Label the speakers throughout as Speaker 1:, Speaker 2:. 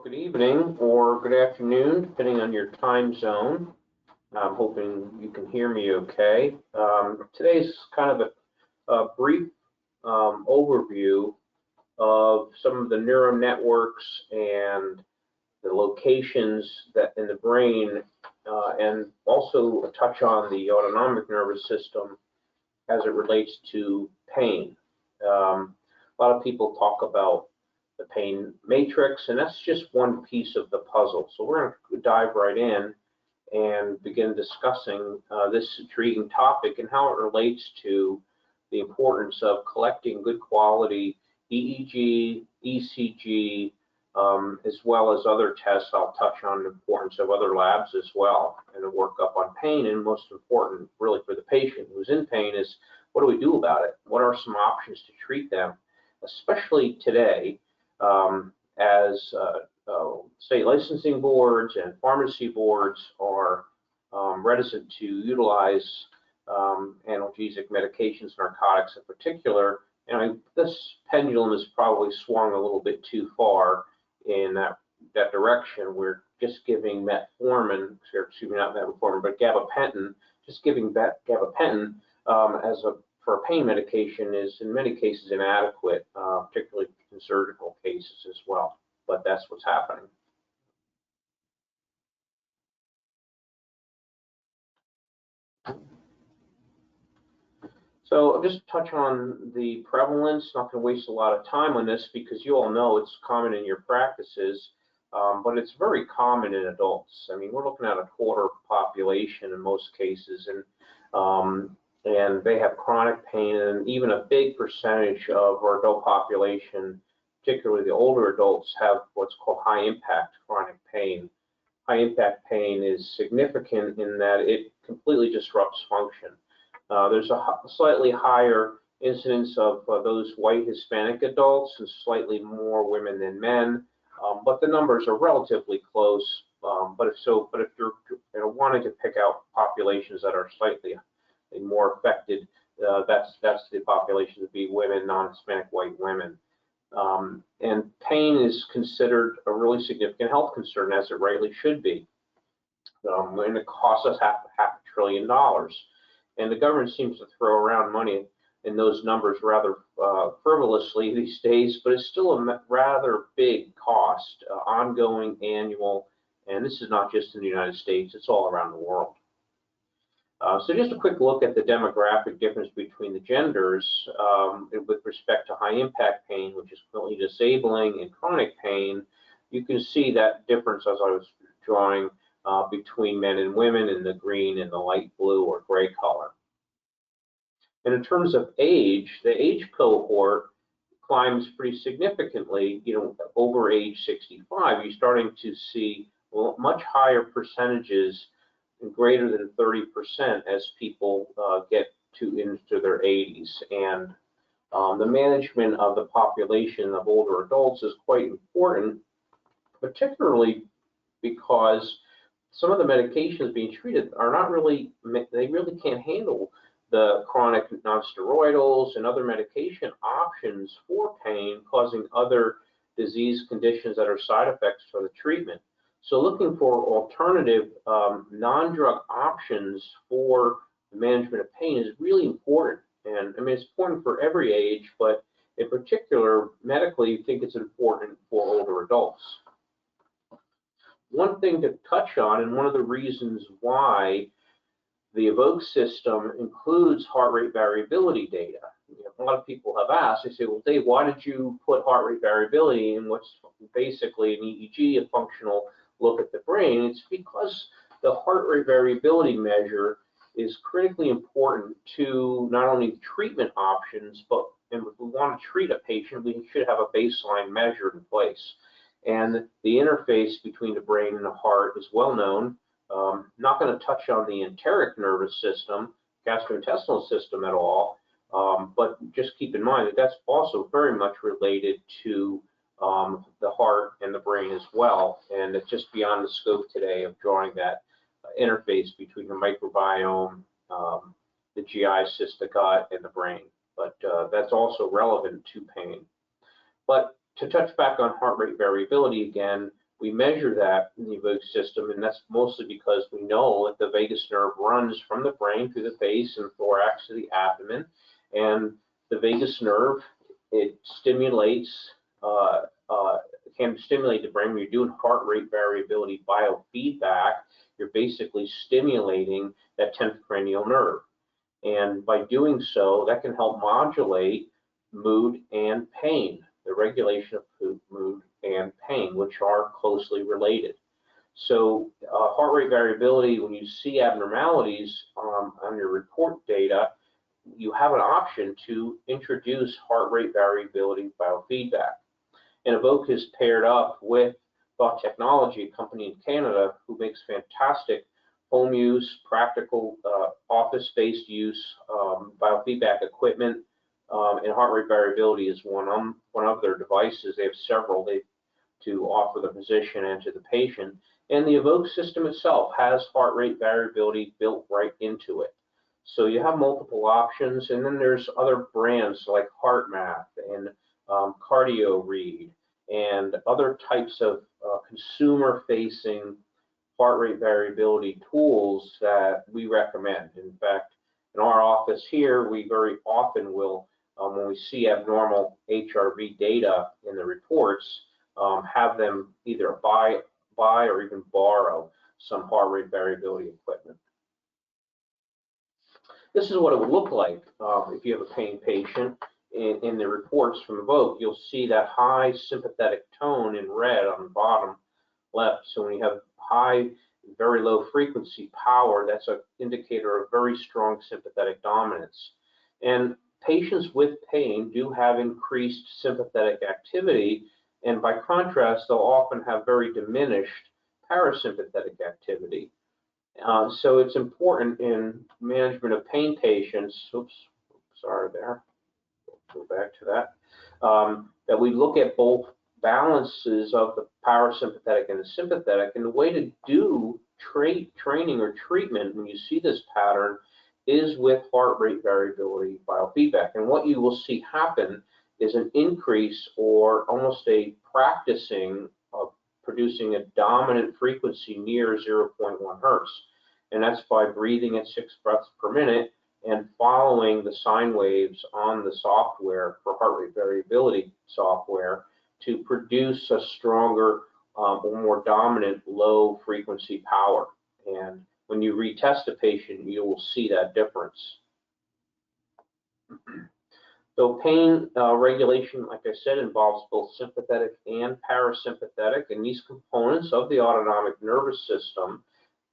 Speaker 1: good evening or good afternoon, depending on your time zone. I'm hoping you can hear me okay. Today's kind of a brief overview of some of the neural networks and the locations that in the brain, and also a touch on the autonomic nervous system as it relates to pain. A lot of people talk about the pain matrix, and that's just one piece of the puzzle. So we're going to dive right in and begin discussing this intriguing topic and how it relates to the importance of collecting good quality EEG, ECG, as well as other tests. I'll touch on the importance of other labs as well, and a workup on pain. And most important, really, for the patient who's in pain is, what do we do about it? What are some options to treat them, especially today, as state licensing boards and pharmacy boards are reticent to utilize analgesic medications, narcotics in particular. And this pendulum has probably swung a little bit too far in that direction. We're just giving metformin, excuse me, not metformin, but gabapentin. Just giving gabapentin for a pain medication is in many cases inadequate, particularly in surgical cases as well. But that's what's happening. So I'll just touch on the prevalence. Not going to waste a lot of time on this because you all know it's common in your practices, but it's very common in adults. I mean, we're looking at a quarter population in most cases, and they have chronic pain, and even a big percentage of our adult population, particularly the older adults, have what's called high impact chronic pain. High impact pain is significant in that it completely disrupts function. There's a slightly higher incidence of those white Hispanic adults and slightly more women than men, but the numbers are relatively close. But if you're wanting to pick out populations that are slightly more affected, that's the population to be women, non-Hispanic white women. And pain is considered a really significant health concern, as it rightly should be. And it costs us half $500 billion. And the government seems to throw around money in those numbers rather frivolously these days, but it's still a rather big cost, ongoing, annual, and this is not just in the United States, it's all around the world. So just a quick look at the demographic difference between the genders with respect to high impact pain, which is clinically disabling, and chronic pain. You can see that difference as I was drawing between men and women in the green and the light blue or gray color. And in terms of age, the age cohort climbs pretty significantly, over age 65. You're starting to see much higher percentages, greater than 30%, as people get into their 80s. And the management of the population of older adults is quite important, particularly because some of the medications being treated are not really, they really can't handle the chronic nonsteroidals and other medication options for pain, causing other disease conditions that are side effects for the treatment. So looking for alternative non-drug options for the management of pain is really important. And I mean, it's important for every age, but in particular, medically, I think it's important for older adults. One thing to touch on, and one of the reasons why the Evoke system includes heart rate variability data. A lot of people have asked, they say, well, Dave, why did you put heart rate variability in what's basically an EEG, a functional look at the brain? It's because the heart rate variability measure is critically important to not only treatment options, but if we want to treat a patient, we should have a baseline measure in place. And the interface between the brain and the heart is well known. Not going to touch on the enteric nervous system, gastrointestinal system at all, but just keep in mind that that's also very much related to the heart and the brain as well. And it's just beyond the scope today of drawing that interface between the microbiome, the GI cyst, the gut, and the brain. But that's also relevant to pain. But to touch back on heart rate variability again, We measure that in the Evoke system, and that's mostly because we know that the vagus nerve runs from the brain through the face and thorax to the abdomen, and the vagus nerve, it stimulates, can stimulate the brain. When you're doing heart rate variability biofeedback, you're basically stimulating that 10th cranial nerve. And by doing so, that can help modulate mood and pain, the regulation of mood and pain, which are closely related. So heart rate variability, when you see abnormalities on your report data, you have an option to introduce heart rate variability biofeedback. And Evoke is paired up with Thought Technology, a company in Canada who makes fantastic home use, practical office-based use biofeedback equipment, and heart rate variability is one of their devices. They have several to offer the physician and to the patient. And the Evoke system itself has heart rate variability built right into it. So you have multiple options, and then there's other brands like HeartMath and CardioRead and other types of consumer-facing heart rate variability tools that we recommend. In fact, in our office here, we very often will, when we see abnormal HRV data in the reports, have them either buy or even borrow some heart rate variability equipment. This is what it would look like if you have a pain patient. In the reports from Evoke, you'll see that high sympathetic tone in red on the bottom left. So when you have high, very low frequency power, that's an indicator of very strong sympathetic dominance. And patients with pain do have increased sympathetic activity, and by contrast, they'll often have very diminished parasympathetic activity. So it's important in management of pain patients, sorry there, go back to that, that we look at both balances of the parasympathetic and the sympathetic, and the way to do training or treatment when you see this pattern is with heart rate variability biofeedback. And what you will see happen is an increase or almost a practicing of producing a dominant frequency near 0.1 hertz. And that's by breathing at 6 breaths per minute and following the sine waves on the software for heart rate variability software to produce a stronger or more dominant low frequency power. And when you retest a patient, you will see that difference. So pain regulation, like I said, involves both sympathetic and parasympathetic, and these components of the autonomic nervous system,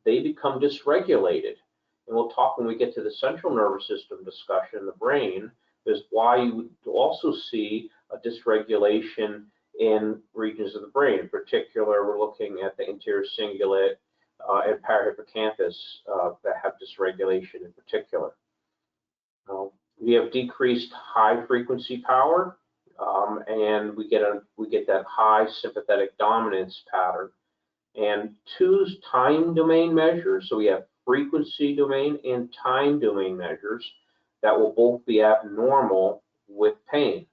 Speaker 1: they become dysregulated. And we'll talk when we get to the central nervous system discussion in the brain, is why you would also see a dysregulation in regions of the brain. In particular, we're looking at the anterior cingulate and parahippocampus that have dysregulation in particular. We have decreased high frequency power, and we get that high sympathetic dominance pattern. And two time domain measures, so we have frequency domain and time domain measures that will both be abnormal with pain.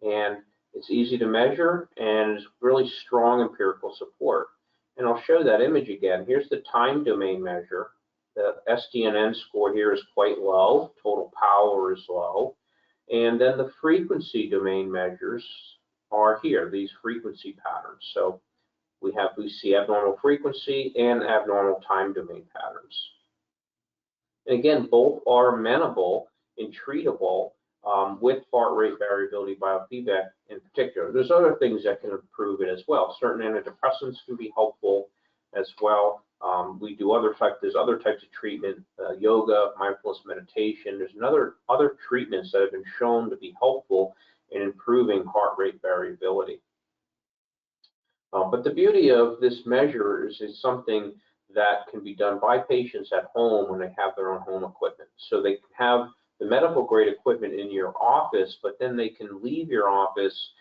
Speaker 1: And it's easy to measure and it's really strong empirical support. And I'll show that image again. Here's the time domain measure. The SDNN score here is quite low, total power is low. And then the frequency domain measures are here, these frequency patterns. So we see abnormal frequency and abnormal time domain patterns. And again, both are amenable and treatable with heart rate variability biofeedback in particular. There's other things that can improve it as well. Certain antidepressants can be helpful as well. We do there's other types of treatment, yoga, mindfulness meditation. There's other treatments that have been shown to be helpful in improving heart rate variability. But the beauty of this measure is it's something that can be done by patients at home when they have their own home equipment. So they can have the medical grade equipment in your office, but then they can leave your office,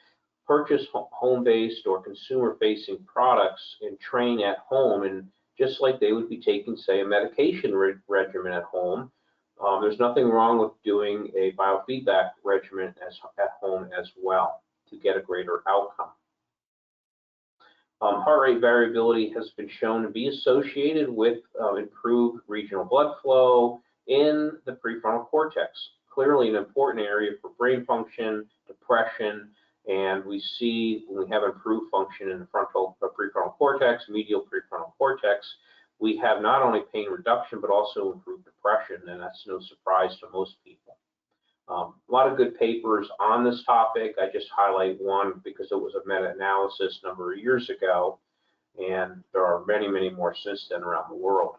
Speaker 1: purchase home-based or consumer-facing products and train at home. And just like they would be taking, say, a medication regimen at home, there's nothing wrong with doing a biofeedback regimen at home as well to get a greater outcome. Heart rate variability has been shown to be associated with improved regional blood flow in the prefrontal cortex. Clearly an important area for brain function, depression, and we see when we have improved function in the prefrontal cortex, medial prefrontal cortex, we have not only pain reduction, but also improved depression, and that's no surprise to most people. A lot of good papers on this topic. I just highlight one because it was a meta-analysis a number of years ago, and there are many, many more since then around the world.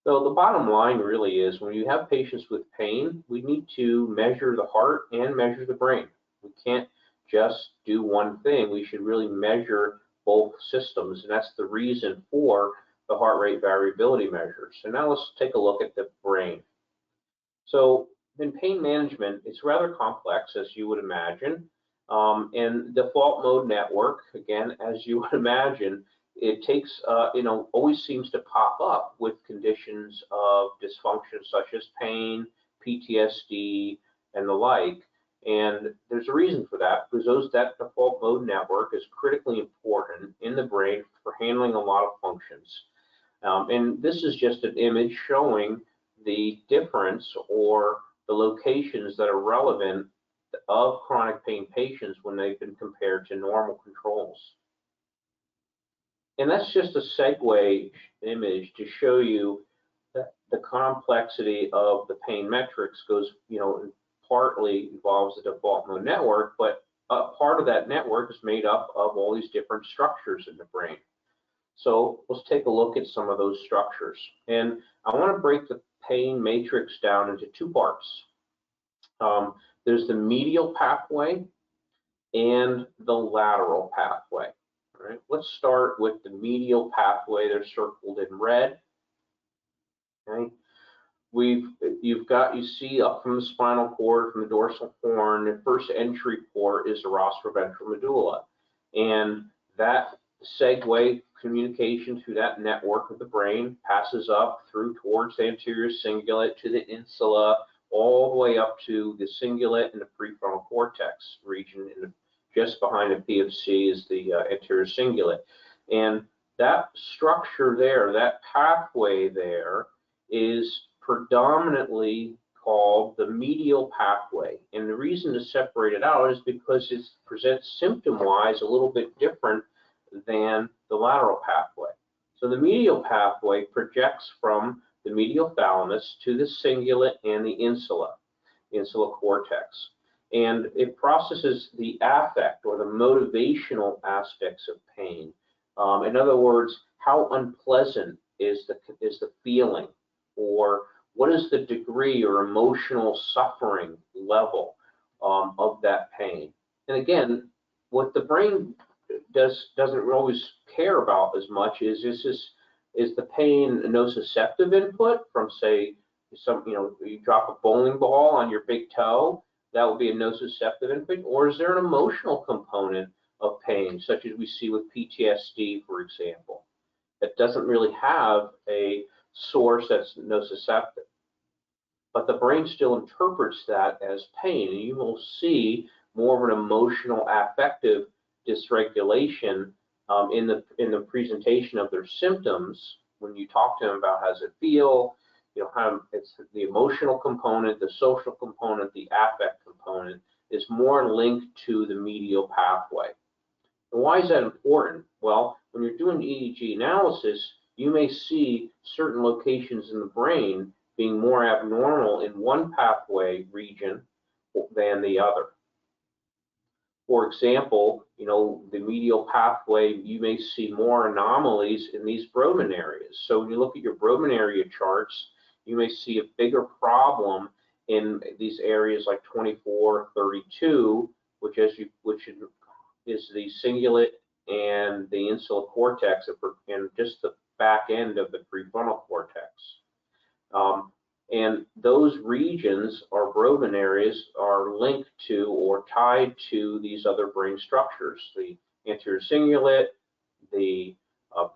Speaker 1: So the bottom line really is when you have patients with pain, we need to measure the heart and measure the brain. We can't just do one thing. We should really measure both systems, and that's the reason for the heart rate variability measures. So now let's take a look at the brain. So in pain management, it's rather complex, as you would imagine. And default mode network, again, as you would imagine, it takes, always seems to pop up with conditions of dysfunction such as pain, PTSD, and the like. And there's a reason for that, because that default mode network is critically important in the brain for handling a lot of functions. And this is just an image showing the difference or the locations that are relevant of chronic pain patients when they've been compared to normal controls. And that's just a segue image to show you that the complexity of the pain metrics goes, partly involves the default mode network, but a part of that network is made up of all these different structures in the brain. So let's take a look at some of those structures. And I want to break the pain matrix down into two parts. There's the medial pathway and the lateral pathway. All right, let's start with the medial pathway. They're circled in red. Okay, you see up from the spinal cord, from the dorsal horn, the first entry port is the rostroventral medulla, and that segue communication through that network of the brain passes up through towards the anterior cingulate to the insula, all the way up to the cingulate and the prefrontal cortex region. Just behind the PFC is the anterior cingulate. And that structure there, that pathway there, is predominantly called the medial pathway. And the reason to separate it out is because it presents symptom-wise a little bit different than the lateral pathway. So the medial pathway projects from the medial thalamus to the cingulate and the insula cortex. And it processes the affect or the motivational aspects of pain. In other words, how unpleasant is the feeling, or what is the degree or emotional suffering level of that pain? And again, what the brain doesn't always care about as much is the pain a nociceptive input from, say, you drop a bowling ball on your big toe, that would be a nociceptive input, or is there an emotional component of pain, such as we see with PTSD, for example, that doesn't really have a source that's nociceptive? But the brain still interprets that as pain, and you will see more of an emotional affective dysregulation in the presentation of their symptoms when you talk to them about how does it feel, how it's the emotional component, the social component, the affect component is more linked to the medial pathway. And why is that important? Well, when you're doing EEG analysis, you may see certain locations in the brain being more abnormal in one pathway region than the other. For example, the medial pathway, you may see more anomalies in these Broman areas. So when you look at your Broman area charts, you may see a bigger problem in these areas like 24, 32, which is the cingulate and the insula cortex, and just the back end of the prefrontal cortex. And those regions or Broman areas are linked to or tied to these other brain structures, the anterior cingulate, the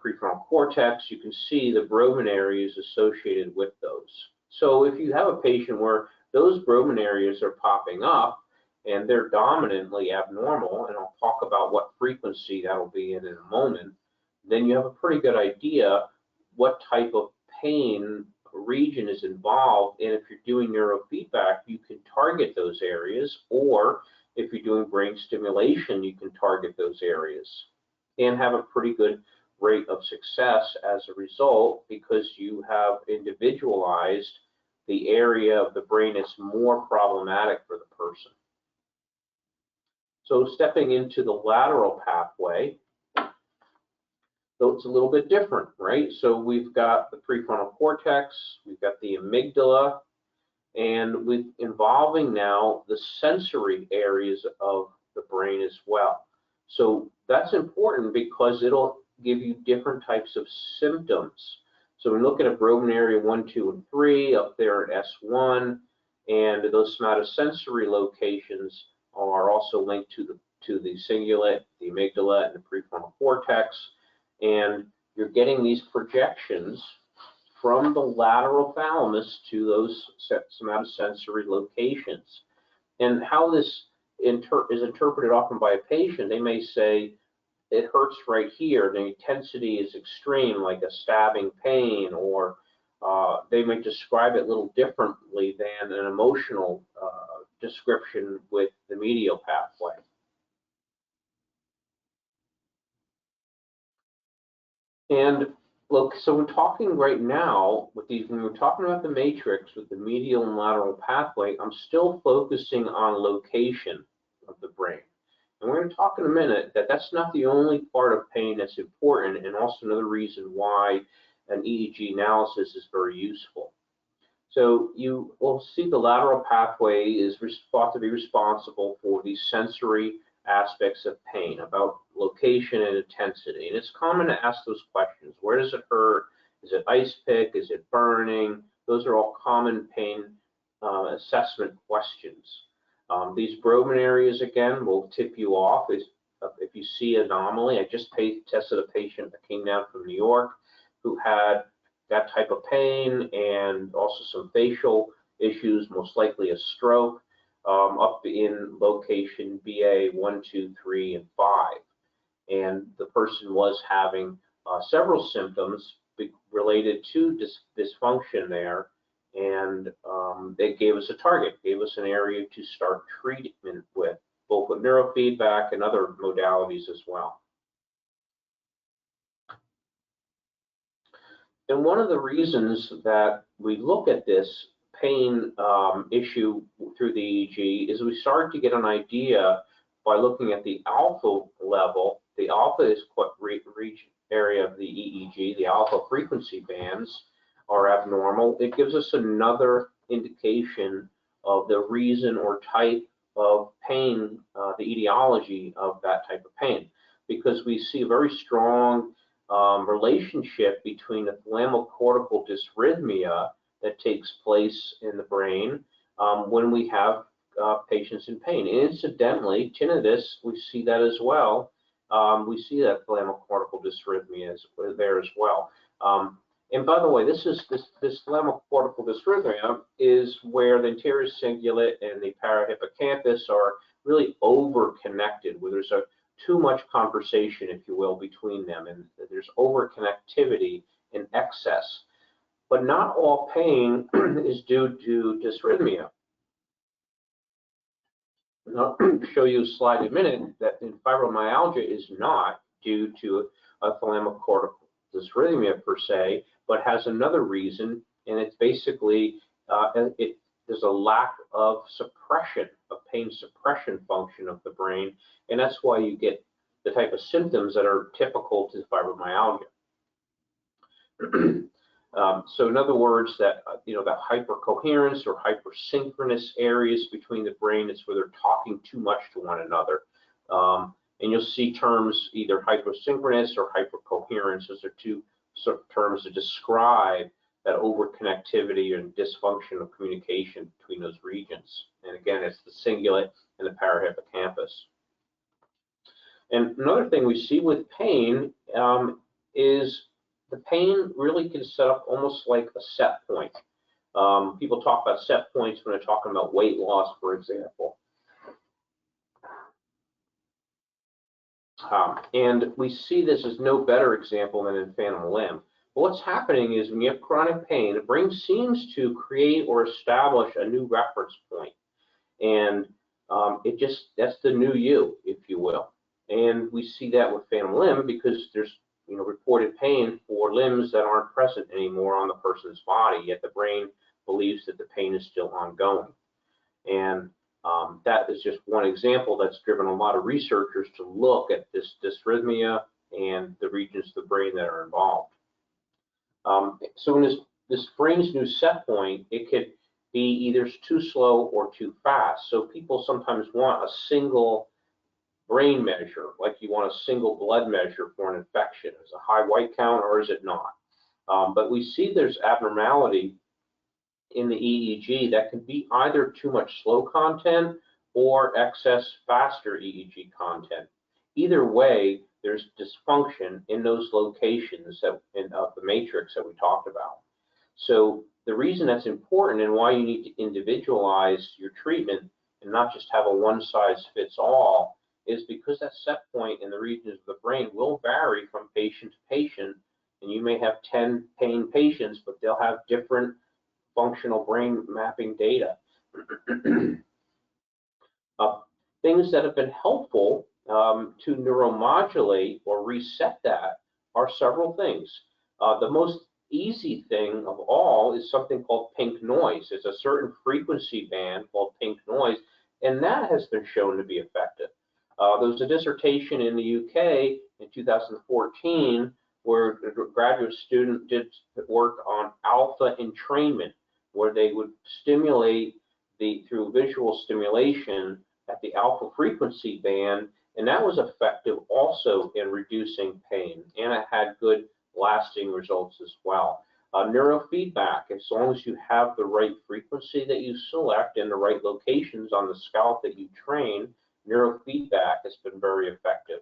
Speaker 1: prefrontal cortex. You can see the Broman areas associated with those. So if you have a patient where those Broman areas are popping up, and they're dominantly abnormal, and I'll talk about what frequency that'll be in a moment, then you have a pretty good idea what type of pain region is involved, and if you're doing neurofeedback, you can target those areas, or if you're doing brain stimulation, you can target those areas and have a pretty good rate of success as a result, because you have individualized the area of the brain that's more problematic for the person. So stepping into the lateral pathway, so it's a little bit different, right? So we've got the prefrontal cortex, we've got the amygdala, and we're involving now the sensory areas of the brain as well. So that's important because it'll give you different types of symptoms. So we look at Broden area 1, 2, and 3 up there at S1, and those somatosensory locations are also linked to the cingulate, the amygdala, and the prefrontal cortex. And you're getting these projections from the lateral thalamus to those somatosensory locations. And how this is interpreted often by a patient, they may say, it hurts right here, the intensity is extreme, like a stabbing pain, or they might describe it a little differently than an emotional description with the medial pathway. And look, so we're talking right now with these, when we're talking about the matrix with the medial and lateral pathway, I'm still focusing on location of the brain. And we're going to talk in a minute that that's not the only part of pain that's important, and also another reason why an EEG analysis is very useful. So you will see the lateral pathway is thought to be responsible for these sensory aspects of pain, about location and intensity. And it's common to ask those questions. Where does it hurt? Is it ice pick? Is it burning? Those are all common pain assessment questions. These Broden areas, again, will tip you off if you see anomaly. I just tested a patient that came down from New York who had that type of pain and also some facial issues, most likely a stroke, up in location BA 1, 2, 3, and 5. And the person was having several symptoms related to dysfunction there, and they gave us a target, gave us an area to start treatment with, both with neurofeedback and other modalities as well. And one of the reasons that we look at this pain issue through the EEG is we start to get an idea by looking at the alpha level. The alpha is what area of the EEG, the alpha frequency bands are abnormal. It gives us another indication of the reason or type of pain, the etiology of that type of pain, because we see a very strong relationship between the thalamocortical dysrhythmia that takes place in the brain when we have patients in pain. And incidentally, tinnitus, we see that as well. We see that thalamocortical dysrhythmia is there as well. And by the way, this thalamocortical dysrhythmia is where the anterior cingulate and the parahippocampus are really over-connected, where there's too much conversation, if you will, between them, and there's over-connectivity in excess. But not all pain is due to dysrhythmia. And I'll show you a slide in a minute that fibromyalgia is not due to a thalamocortical dysrhythmia per se, but has another reason, and it's basically there's a lack of suppression, of pain suppression function of the brain, and that's why you get the type of symptoms that are typical to fibromyalgia. So in other words, that that hypercoherence or hypersynchronous areas between the brain is where they're talking too much to one another. And you'll see terms either hypersynchronous or hypercoherence. Those are two terms to describe that overconnectivity and dysfunction of communication between those regions. And again, it's the cingulate and the parahippocampus. And another thing we see with pain is the pain really can set up almost like a set point. People talk about set points when they're talking about weight loss, for example. And we see this as no better example than in phantom limb. But what's happening is when you have chronic pain, the brain seems to create or establish a new reference point. And that's the new you, if you will. And we see that with phantom limb because there's reported pain for limbs that aren't present anymore on the person's body, yet the brain believes that the pain is still ongoing. And that is just one example that's driven a lot of researchers to look at this dysrhythmia and the regions of the brain that are involved. So in this brain's new set point, it could be either too slow or too fast. So people sometimes want a single brain measure, like you want a single blood measure for an infection. Is it a high white count or is it not? But we see there's abnormality in the EEG that can be either too much slow content or excess faster EEG content. Either way, there's dysfunction in those locations of the matrix that we talked about. So the reason that's important and why you need to individualize your treatment and not just have a one-size-fits-all is because that set point in the regions of the brain will vary from patient to patient, and you may have 10 pain patients, but they'll have different functional brain mapping data. Things that have been helpful to neuromodulate or reset that are several things. The most easy thing of all is something called pink noise. It's a certain frequency band called pink noise, and that has been shown to be effective. There was a dissertation in the UK in 2014 where a graduate student did work on alpha entrainment, where they would stimulate through visual stimulation at the alpha frequency band, and that was effective also in reducing pain, and it had good lasting results as well. Neurofeedback, as long as you have the right frequency that you select and the right locations on the scalp that you train, neurofeedback has been very effective.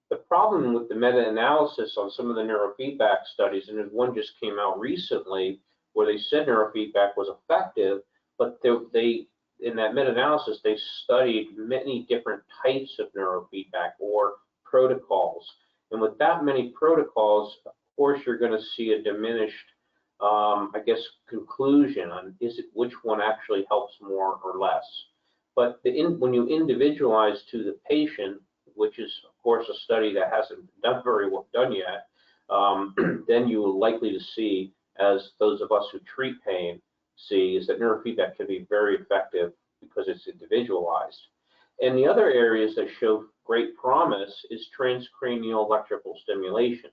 Speaker 1: The problem with the meta-analysis on some of the neurofeedback studies, and one just came out recently where they said neurofeedback was effective, but in that meta-analysis, they studied many different types of neurofeedback or protocols. And with that many protocols, of course, you're going to see a diminished, conclusion on which one actually helps more or less. But when you individualize to the patient, which is, of course, a study that hasn't done very well done yet, then you are likely to see, as those of us who treat pain see, is that neurofeedback can be very effective because it's individualized. And the other areas that show great promise is transcranial electrical stimulation.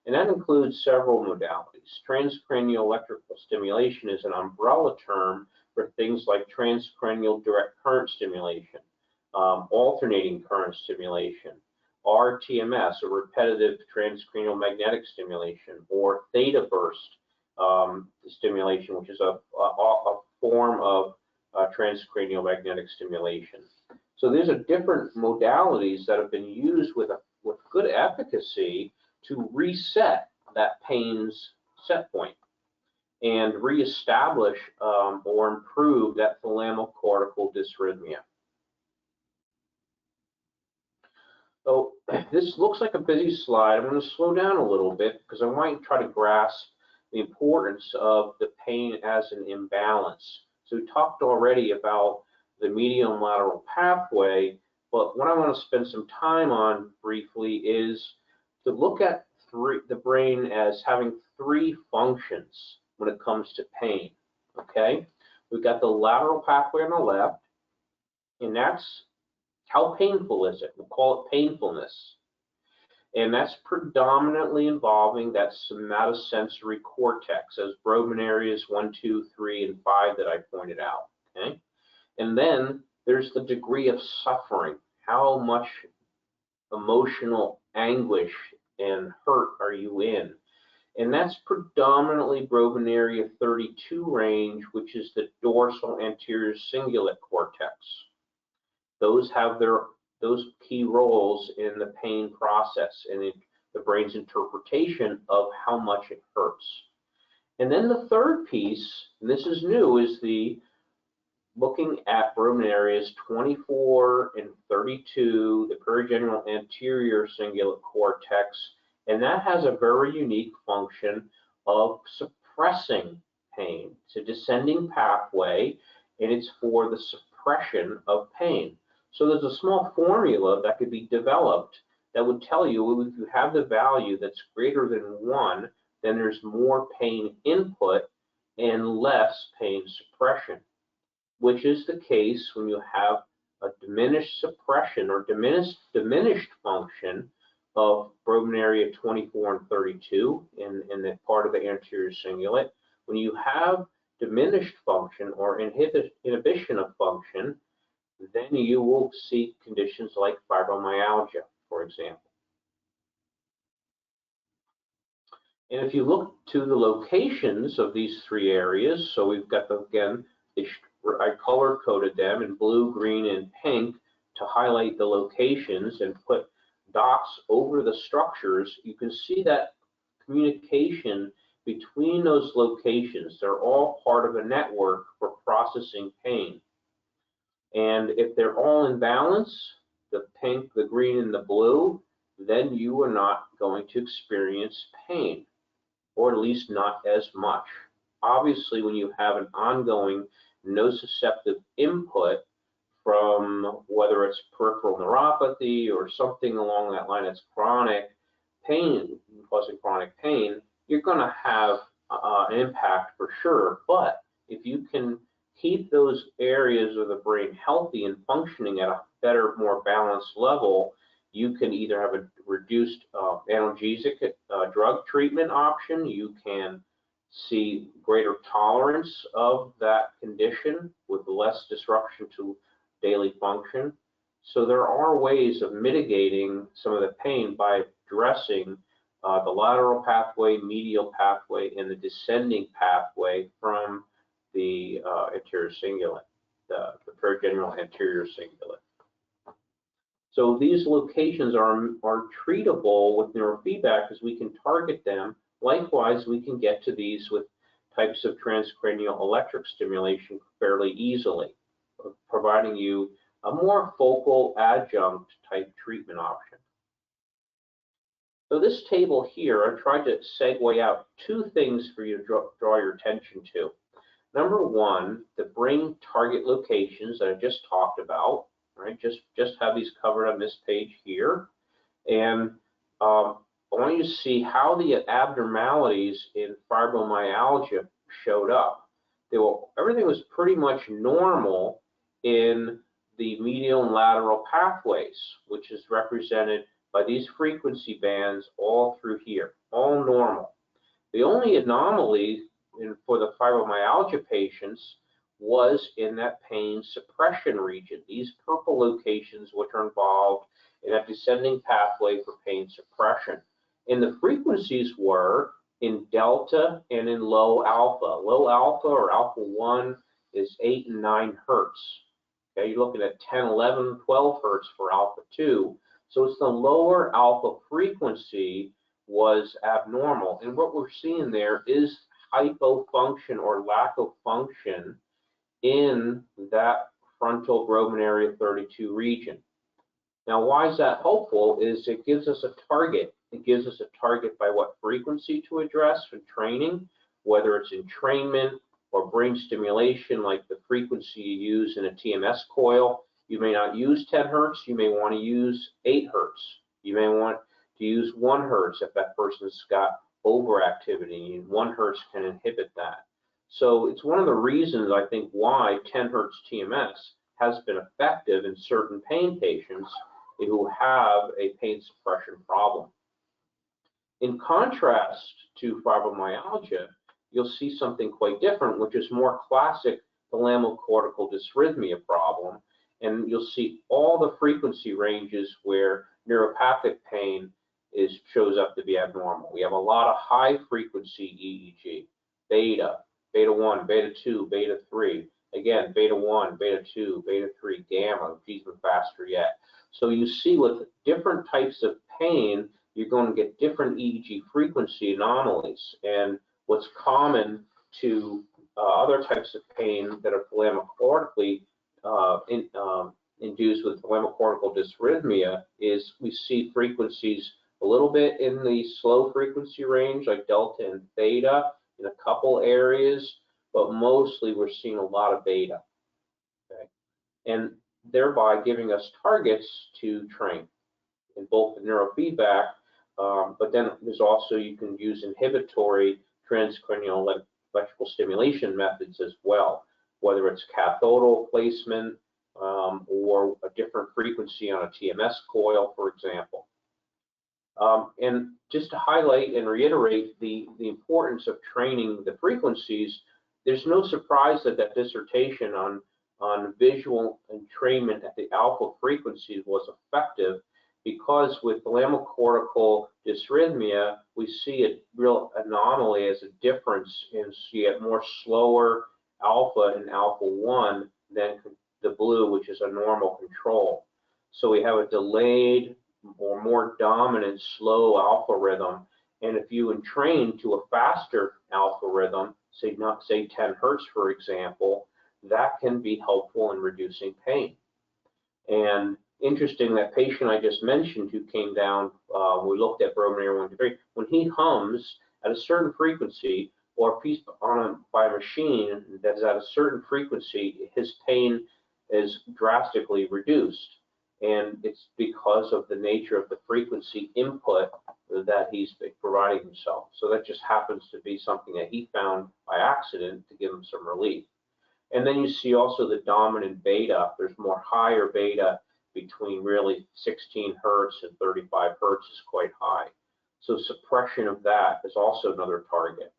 Speaker 1: And that includes several modalities. Transcranial electrical stimulation is an umbrella term for things like transcranial direct current stimulation, alternating current stimulation, RTMS, or repetitive transcranial magnetic stimulation, or theta burst stimulation, which is a form of transcranial magnetic stimulation. So these are different modalities that have been used with good efficacy to reset that pain's set point and reestablish or improve that thalamocortical dysrhythmia. So this looks like a busy slide. I'm going to slow down a little bit because I want to try to grasp the importance of the pain as an imbalance. So we talked already about the medium lateral pathway, but what I want to spend some time on briefly is to look at the brain as having three functions when it comes to pain. Okay, we've got the lateral pathway on the left, and that's how painful is it? We'll call it painfulness. And that's predominantly involving that somatosensory cortex, those Broman areas 1, 2, 3, and 5 that I pointed out. Okay, and then there's the degree of suffering. How much emotional anguish and hurt are you in? And that's predominantly Broman area 32 range, which is the dorsal anterior cingulate cortex. Those have those key roles in the pain process and in the brain's interpretation of how much it hurts. And then the third piece, and this is new, is the looking at Broman areas 24 and 32, the perigeneal anterior cingulate cortex, and that has a very unique function of suppressing pain. It's a descending pathway, and it's for the suppression of pain. So there's a small formula that could be developed that would tell you if you have the value that's greater than 1, then there's more pain input and less pain suppression, which is the case when you have a diminished suppression or diminished function of Broman area 24 and 32 in the part of the anterior cingulate. When you have diminished function or inhibition of function, then you will see conditions like fibromyalgia, for example. And if you look to the locations of these 3 areas, so we've got them again, I color-coded them in blue, green, and pink to highlight the locations and put dots over the structures. You can see that communication between those locations. They're all part of a network for processing pain. And if they're all in balance, the pink, the green, and the blue, then you are not going to experience pain, or at least not as much. Obviously, when you have an ongoing nociceptive input from whether it's peripheral neuropathy or something along that line that's chronic pain, causing chronic pain, you're going to have an impact for sure. But if you can keep those areas of the brain healthy and functioning at a better, more balanced level, you can either have a reduced analgesic drug treatment option, you can see greater tolerance of that condition with less disruption to daily function. So there are ways of mitigating some of the pain by addressing the lateral pathway, medial pathway, and the descending pathway from the anterior cingulate, the perigeneal anterior cingulate. So these locations are treatable with neurofeedback because we can target them. Likewise, we can get to these with types of transcranial electric stimulation fairly easily, providing you a more focal adjunct type treatment option. So this table here, I tried to segue out 2 things for you to draw your attention to. Number 1, the brain target locations that I just talked about. Right, just have these covered on this page here, and I want you to see how the abnormalities in fibromyalgia showed up. Everything was pretty much normal in the medial and lateral pathways, which is represented by these frequency bands all through here, all normal. The only anomaly for the fibromyalgia patients was in that pain suppression region, these purple locations which are involved in that descending pathway for pain suppression. And the frequencies were in delta and in low alpha. Low alpha or alpha 1 is 8 and 9 hertz. Okay, you're looking at 10, 11, 12 hertz for alpha 2. So it's the lower alpha frequency was abnormal. And what we're seeing there is hypofunction or lack of function in that frontal Broman area 32 region. Now, why is that helpful? Is it gives us a target. It gives us a target by what frequency to address for training, whether it's entrainment or brain stimulation, like the frequency you use in a TMS coil. You may not use 10 hertz. You may want to use 8 hertz. You may want to use 1 hertz if that person's got overactivity, and 1 hertz can inhibit that. So it's one of the reasons I think why 10 hertz TMS has been effective in certain pain patients who have a pain suppression problem. In contrast to fibromyalgia, you'll see something quite different, which is more classic thalamocortical dysrhythmia problem, and you'll see all the frequency ranges where neuropathic pain shows up to be abnormal. We have a lot of high frequency EEG, beta 1, beta 2, beta 3, again, beta 1, beta 2, beta 3, gamma, even faster yet. So you see with different types of pain, you're going to get different EEG frequency anomalies. And what's common to other types of pain that are thalamic-cortically induced with thalamic-cortical dysrhythmia is we see frequencies a little bit in the slow frequency range, like delta and theta, in a couple areas, but mostly we're seeing a lot of beta, okay? And thereby giving us targets to train in both the neurofeedback, but then there's also, you can use inhibitory transcranial electrical stimulation methods as well, whether it's cathodal placement or a different frequency on a TMS coil, for example. And just to highlight and reiterate the importance of training the frequencies, there's no surprise that that dissertation on visual entrainment at the alpha frequencies was effective, because with thalamic-cortical dysrhythmia, we see a real anomaly as a difference in, so you get more slower alpha and alpha 1 than the blue, which is a normal control. So we have a delayed or more dominant slow alpha rhythm, and if you entrain to a faster alpha rhythm, say 10 hertz, for example, that can be helpful in reducing pain. And interesting, that patient I just mentioned who came down, we looked at Broman 123, when he hums at a certain frequeny, or if he's by a machine that is at a certain frequency, his pain is drastically reduced. And it's because of the nature of the frequency input that he's providing himself. So that just happens to be something that he found by accident to give him some relief. And then you see also the dominant beta. There's more higher beta between really 16 hertz and 35 hertz is quite high. So suppression of that is also another target.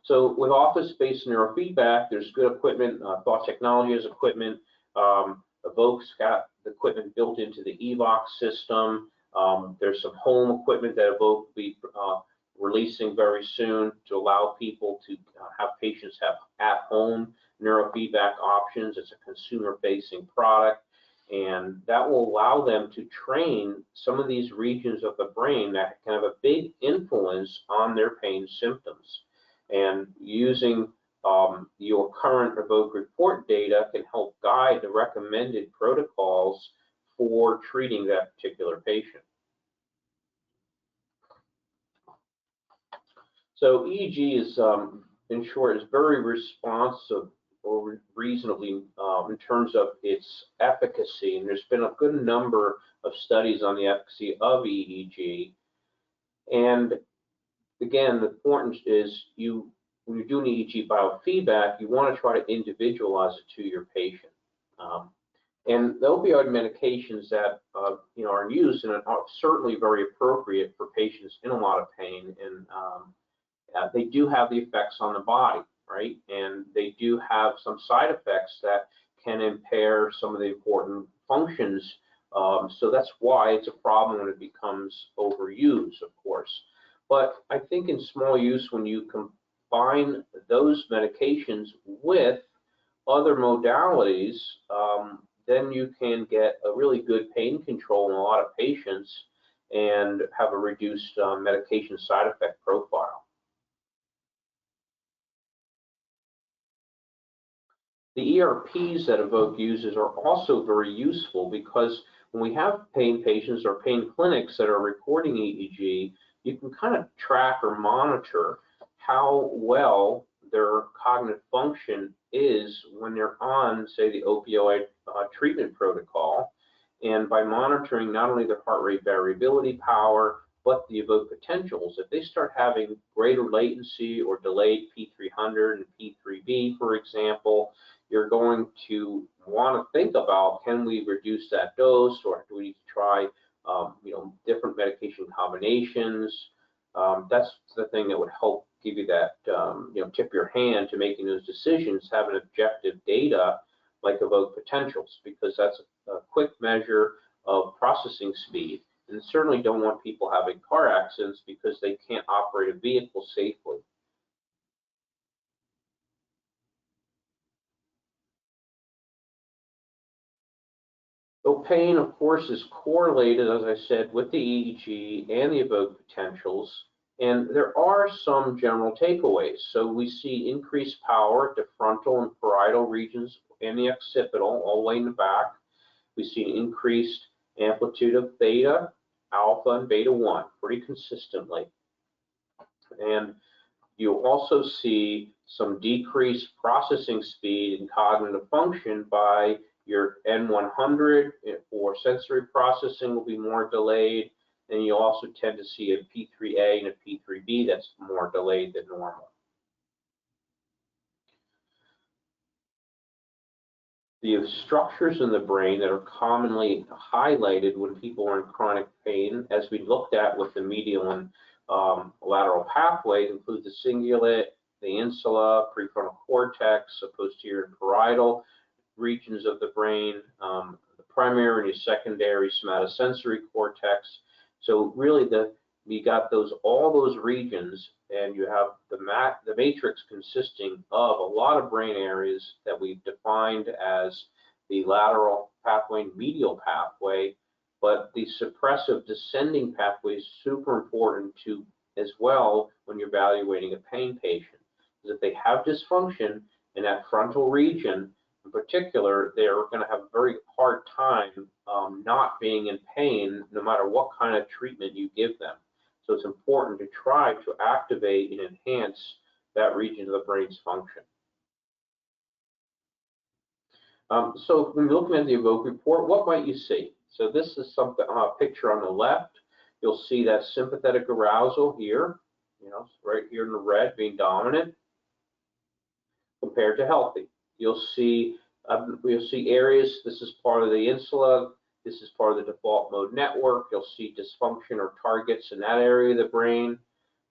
Speaker 1: So with office-based neurofeedback, there's good equipment. Thought Technology has equipment. Evoke's got the equipment built into the EVOC system. There's some home equipment that Evoke will be releasing very soon to allow people to have patients have at-home neurofeedback options. It's a consumer-facing product, and that will allow them to train some of these regions of the brain that can have a big influence on their pain symptoms. And using your current Evoke report data can help guide the recommended protocols for treating that particular patient. So EEG is, in short, is very responsive or reasonably in terms of its efficacy. And there's been a good number of studies on the efficacy of EEG. And again, the importance is when you're doing EEG biofeedback, you want to try to individualize it to your patient. And the opioid medications that are in use and are certainly very appropriate for patients in a lot of pain, and they do have the effects on the body, right? And they do have some side effects that can impair some of the important functions. So that's why it's a problem when it becomes overused, of course. But I think in small use, when you combine those medications with other modalities, then you can get a really good pain control in a lot of patients and have a reduced medication side effect profile. The ERPs that Evoke uses are also very useful, because when we have pain patients or pain clinics that are recording EEG, you can kind of track or monitor how well their cognitive function is when they're on, say, the opioid treatment protocol. And by monitoring not only their heart rate variability power, but the Evoke potentials, if they start having greater latency or delayed P300 and P3B, for example, you're going to want to think about, can we reduce that dose, or do we need to try different medication combinations? That's the thing that would help give you that, tip your hand to making those decisions, having objective data like Evoke potentials, because that's a quick measure of processing speed. And certainly don't want people having car accidents because they can't operate a vehicle safely. So pain, of course, is correlated, as I said, with the EEG and the Evoke potentials. And there are some general takeaways. So we see increased power at the frontal and parietal regions and the occipital, all the way in the back. We see an increased amplitude of theta, alpha, and beta 1 pretty consistently. And you also see some decreased processing speed and cognitive function by your N100 for sensory processing will be more delayed. And you also tend to see a P3A and a P3B that's more delayed than normal. The structures in the brain that are commonly highlighted when people are in chronic pain, as we looked at with the medial and lateral pathways, include the cingulate, the insula, prefrontal cortex, the posterior and parietal regions of the brain, the primary and secondary somatosensory cortex. So really, you got all those regions, and you have the matrix consisting of a lot of brain areas that we've defined as the lateral pathway and medial pathway. But the suppressive descending pathway is super important as well when you're evaluating a pain patient. Because if they have dysfunction in that frontal region, in particular, they're going to have a very hard time not being in pain no matter what kind of treatment you give them. So it's important to try to activate and enhance that region of the brain's function. So when you're looking at the evoked report, what might you see? So this is a picture on the left. You'll see that sympathetic arousal here, right here in the red being dominant compared to healthy. You'll see areas, this is part of the insula, this is part of the default mode network. You'll see dysfunction or targets in that area of the brain.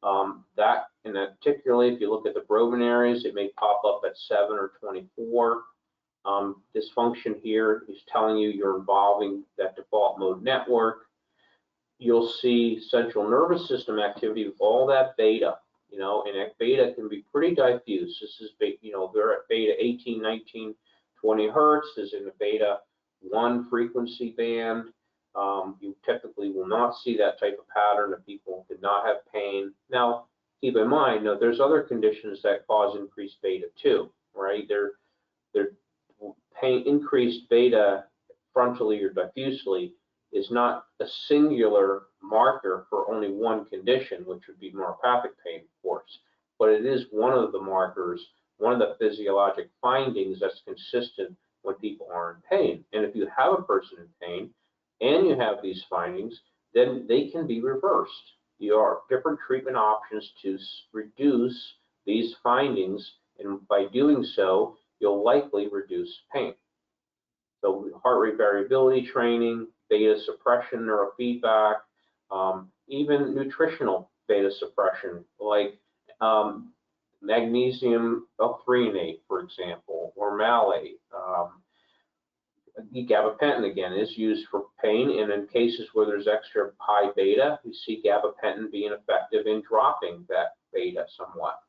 Speaker 1: Particularly if you look at the Broven areas, it may pop up at 7 or 24. Dysfunction here is telling you you're involving that default mode network. You'll see central nervous system activity with all that beta, and that beta can be pretty diffuse. This is, they're at beta 18, 19, 20 hertz. Is in the beta 1 frequency band. You typically will not see that type of pattern if people did not have pain. Now, keep in mind, there's other conditions that cause increased beta too, right? They're increased beta frontally or diffusely is not a singular marker for only one condition, which would be neuropathic pain, of course, but it is one of the markers, one of the physiologic findings that's consistent when people are in pain. And if you have a person in pain and you have these findings, then they can be reversed. There are different treatment options to reduce these findings, and by doing so, you'll likely reduce pain. So heart rate variability training, beta suppression, neurofeedback, even nutritional beta suppression, like magnesium threonate, for example, or malate. Gabapentin, again, is used for pain, and in cases where there's extra high beta, we see gabapentin being effective in dropping that beta somewhat.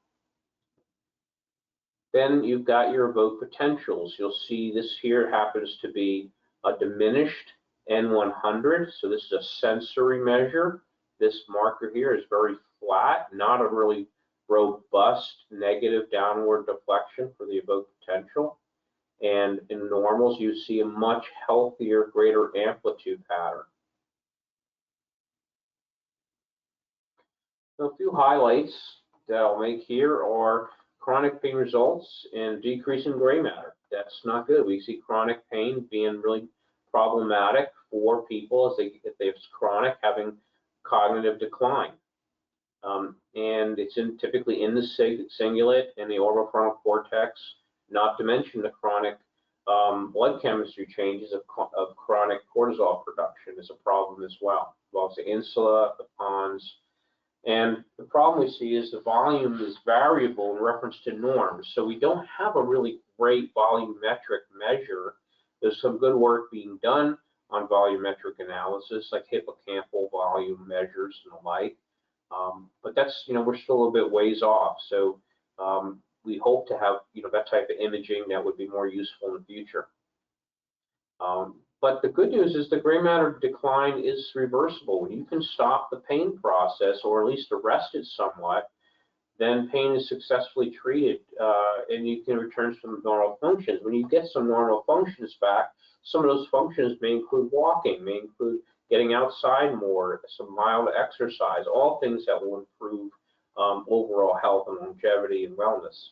Speaker 1: Then you've got your evoked potentials. You'll see this here happens to be a diminished N100, so this is a sensory measure. This marker here is very flat, not a really robust negative downward deflection for the evoked potential. And in normals, you see a much healthier, greater amplitude pattern. So a few highlights that I'll make here are chronic pain results in decreasing gray matter. That's not good. We see chronic pain being really problematic for people if they're chronic, having cognitive decline. And it's typically in the cingulate and the orbitofrontal cortex, not to mention the chronic blood chemistry changes of chronic cortisol production is a problem as well. Involves the insula, the pons. And the problem we see is the volume is variable in reference to norms. So we don't have a really great volumetric measure. There's some good work being done on volumetric analysis, like hippocampal volume measures and the like. But that's, we're still a bit ways off. So we hope to have, that type of imaging that would be more useful in the future. But the good news is the gray matter decline is reversible. When you can stop the pain process, or at least arrest it somewhat, then pain is successfully treated, and you can return some normal functions. When you get some normal functions back, some of those functions may include walking, may include getting outside more, some mild exercise, all things that will improve overall health and longevity and wellness.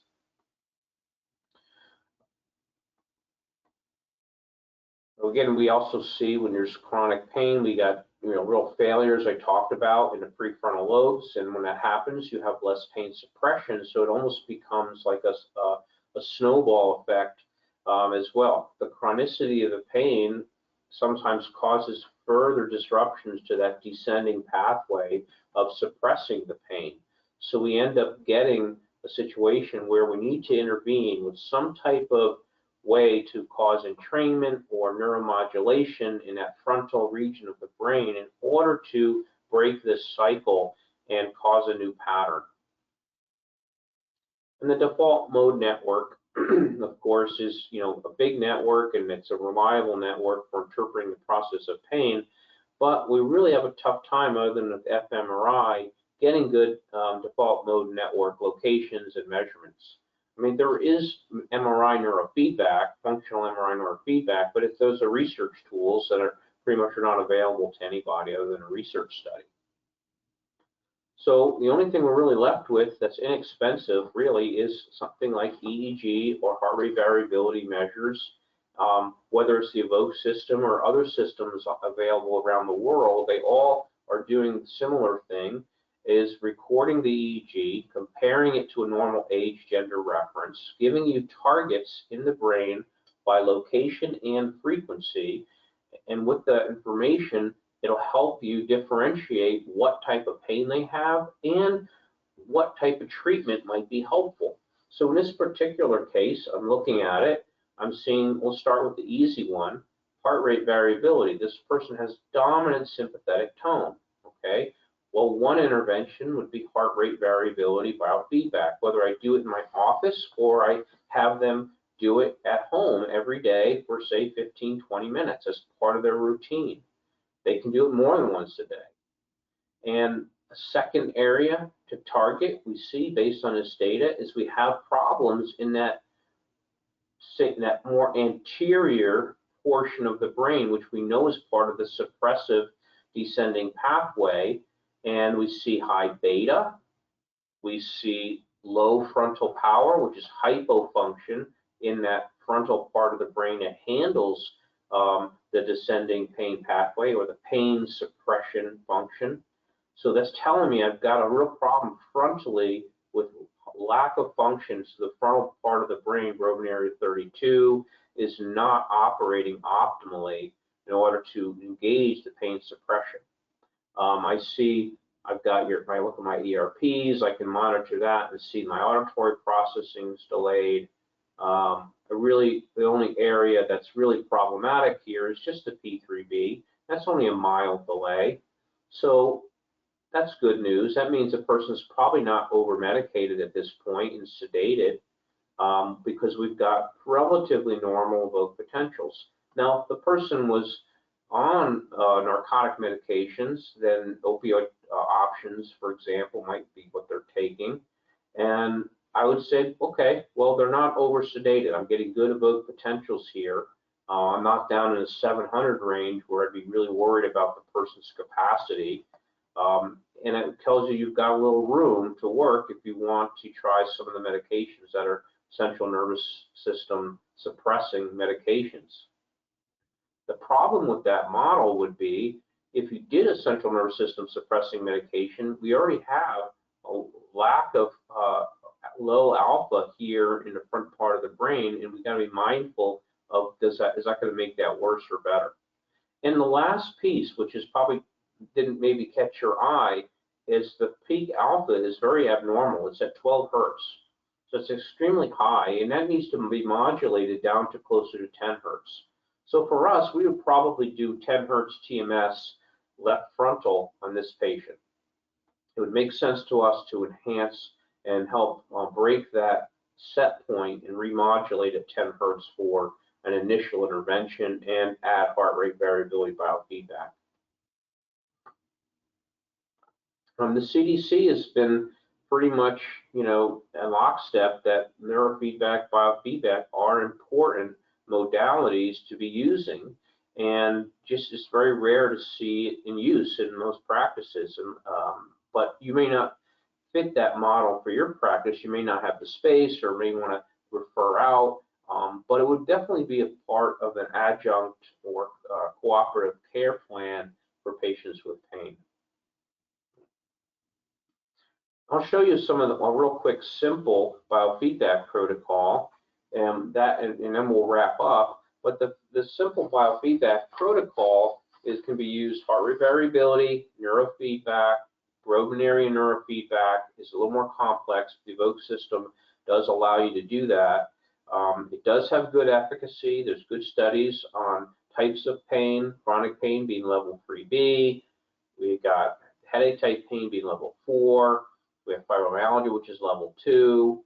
Speaker 1: Again, we also see when there's chronic pain, we got real failures I talked about in the prefrontal lobes, and when that happens, you have less pain suppression, so it almost becomes like a snowball effect as well. The chronicity of the pain sometimes causes further disruptions to that descending pathway of suppressing the pain. So we end up getting a situation where we need to intervene with some type of way to cause entrainment or neuromodulation in that frontal region of the brain in order to break this cycle and cause a new pattern. And the default mode network, of course, is a big network, and it's a reliable network for interpreting the process of pain. But we really have a tough time, other than with fMRI, getting good default mode network locations and measurements. I mean, there is MRI neurofeedback, functional MRI neurofeedback, but those are research tools that are pretty much not available to anybody other than a research study. So the only thing we're really left with that's inexpensive really is something like EEG or heart rate variability measures. Whether it's the Evoke system or other systems available around the world, they all are doing a similar thing, is recording the EEG, comparing it to a normal age gender reference, giving you targets in the brain by location and frequency, and with the information, it'll help you differentiate what type of pain they have and what type of treatment might be helpful. So in this particular case, I'm looking at it, I'm seeing, we'll start with the easy one, heart rate variability. This person has dominant sympathetic tone, okay? Well, one intervention would be heart rate variability biofeedback, whether I do it in my office or I have them do it at home every day for, say, 15, 20 minutes as part of their routine. They can do it more than once a day. And a second area to target, we see based on this data, is we have problems in that more anterior portion of the brain, which we know is part of the suppressive descending pathway. And we see high beta, we see low frontal power, which is hypofunction in that frontal part of the brain that handles the descending pain pathway or the pain suppression function. So that's telling me I've got a real problem frontally with lack of function. So the frontal part of the brain, Broken area 32, is not operating optimally in order to engage the pain suppression. I see I've got if I look at my ERPs, I can monitor that and see my auditory processing is delayed. The only area that's really problematic here is just the P3B. That's only a mild delay. So that's good news. That means the person's probably not over-medicated at this point and sedated because we've got relatively normal Evoke potentials. Now, if the person was on narcotic medications, then opioid options, for example, might be what they're taking. And I would say, okay, well, they're not over-sedated. I'm getting good Evoke potentials here. I'm not down in the 700 range where I'd be really worried about the person's capacity. And it tells you you've got a little room to work if you want to try some of the medications that are central nervous system suppressing medications. The problem with that model would be if you did a central nervous system suppressing medication, we already have a lack of low alpha here in the front part of the brain, and we've got to be mindful of is that going to make that worse or better? And the last piece, which is probably didn't maybe catch your eye, is the peak alpha is very abnormal. It's at 12 hertz. So it's extremely high, and that needs to be modulated down to closer to 10 hertz. So for us, we would probably do 10 hertz TMS left frontal on this patient. It would make sense to us to enhance and help break that set point and remodulate at 10 hertz for an initial intervention and add heart rate variability biofeedback. The CDC has been pretty much, in lockstep that neurofeedback, biofeedback are important modalities to be using, and just it's very rare to see it in use in most practices. But you may not fit that model for your practice. You may not have the space or may want to refer out, but it would definitely be a part of an adjunct or cooperative care plan for patients with pain. I'll show you some of a real quick, simple biofeedback protocol, and then we'll wrap up. But the simple biofeedback protocol can be used heart rate variability, neurofeedback, Grovenerian neurofeedback is a little more complex. The Evoke system does allow you to do that. It does have good efficacy. There's good studies on types of pain, chronic pain being level 3B. We've got headache type pain being level 4. We have fibromyalgia, which is level 2.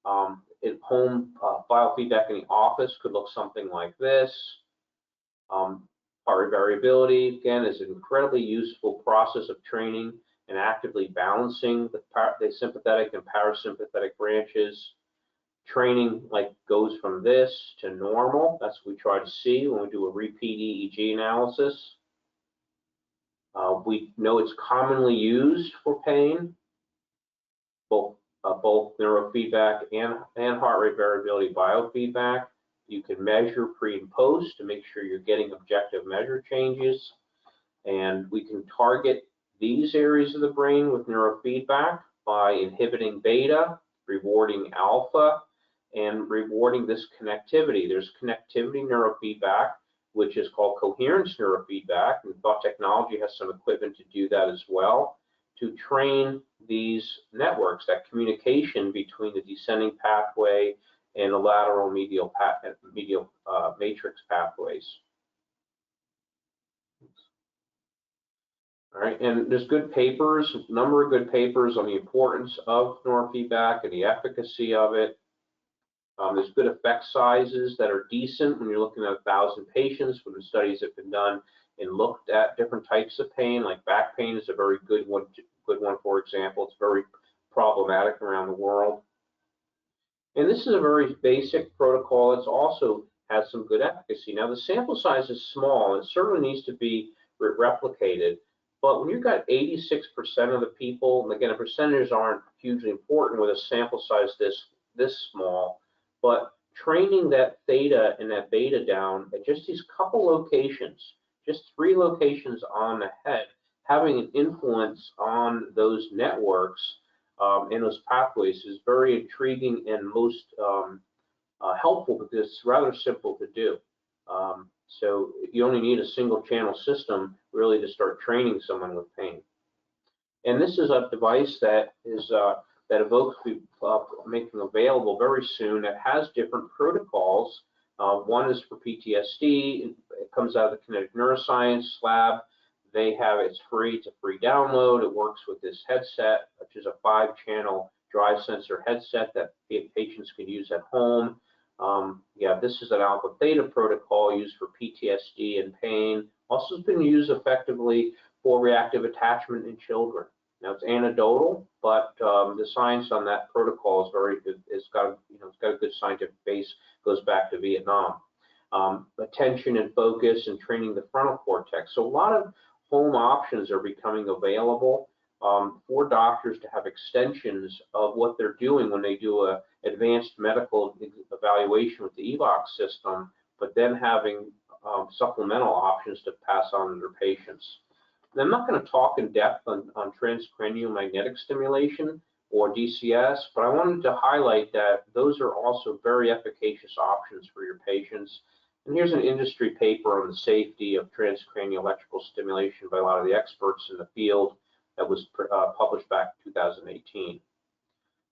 Speaker 1: At home, biofeedback in the office could look something like this. Heart rate variability, again, is an incredibly useful process of training and actively balancing the sympathetic and parasympathetic branches. Training goes from this to normal. That's what we try to see when we do a repeat EEG analysis. We know it's commonly used for pain, both neurofeedback and heart rate variability biofeedback. You can measure pre and post to make sure you're getting objective measure changes. And we can target these areas of the brain with neurofeedback by inhibiting beta, rewarding alpha, and rewarding this connectivity. There's connectivity neurofeedback, which is called coherence neurofeedback, and Thought Technology has some equipment to do that as well, to train these networks, that communication between the descending pathway and the lateral medial matrix pathways. All right, and there's good papers, a number of good papers on the importance of neurofeedback and the efficacy of it. There's good effect sizes that are decent when you're looking at 1,000 patients, when the studies have been done and looked at different types of pain, like back pain is a very good one, for example. It's very problematic around the world. And this is a very basic protocol. It's also has some good efficacy. Now, the sample size is small. It certainly needs to be replicated. But when you've got 86% of the people, and again, the percentages aren't hugely important with a sample size this small, but training that theta and that beta down at just these couple locations, just 3 locations on the head, having an influence on those networks and those pathways is very intriguing and most helpful, because it's rather simple to do. So you only need a single channel system really to start training someone with pain. And this is a device that is that Evoke will be making available very soon that has different protocols. One is for PTSD. It comes out of the Kinetic Neuroscience lab. It's free. It's a free download. It works with this headset, which is a 5-channel drive sensor headset that patients can use at home. This is an alpha-theta protocol used for PTSD and pain. Also has been used effectively for reactive attachment in children. Now, it's anecdotal, but the science on that protocol is very good. It's got a good scientific base. Goes back to Vietnam. Attention and focus and training the frontal cortex. So a lot of home options are becoming available for doctors to have extensions of what they're doing when they do a advanced medical evaluation with the EVOC system, but then having supplemental options to pass on to their patients. And I'm not going to talk in depth on transcranial magnetic stimulation or DCS, but I wanted to highlight that those are also very efficacious options for your patients. And here's an industry paper on the safety of transcranial electrical stimulation by a lot of the experts in the field that was published back in 2018.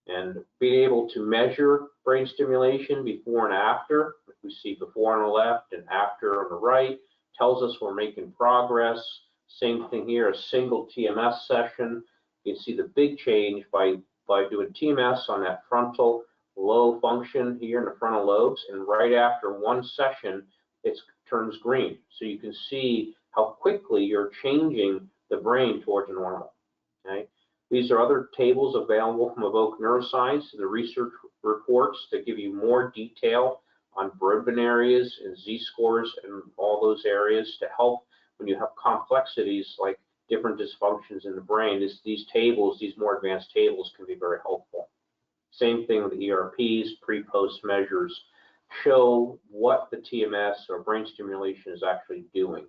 Speaker 1: And being able to measure brain stimulation before and after, if we see before on the left and after on the right, tells us we're making progress. Same thing here, a single TMS session. You can see the big change by doing TMS on that frontal low function here in the frontal lobes, and right after one session, it turns green. So you can see how quickly you're changing the brain towards normal. Okay? These are other tables available from Evoke Neuroscience, the research reports that give you more detail on Brodmann areas and Z-scores and all those areas to help when you have complexities like different dysfunctions in the brain. These tables, these more advanced tables, can be very helpful. Same thing with ERPs, pre-post measures, show what the TMS or brain stimulation is actually doing.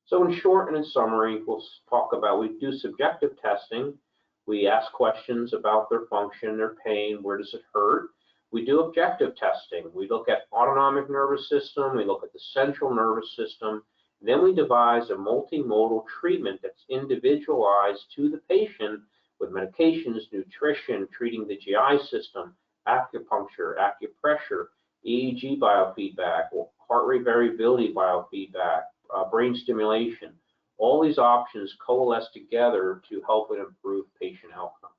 Speaker 1: So in short and in summary, we'll talk about, we do subjective testing. We ask questions about their function, their pain, where does it hurt. We do objective testing. We look at autonomic nervous system, we look at the central nervous system, then we devise a multimodal treatment that's individualized to the patient with medications, nutrition, treating the GI system, acupuncture, acupressure, EEG biofeedback, heart rate variability biofeedback, brain stimulation. All these options coalesce together to help and improve patient outcome.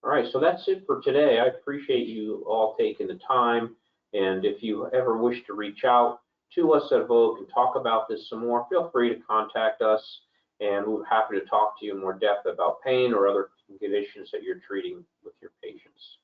Speaker 1: All right, so that's it for today. I appreciate you all taking the time, and if you ever wish to reach out to us at Evoke and talk about this some more, feel free to contact us, and we're happy to talk to you in more depth about pain or other conditions that you're treating with your patients.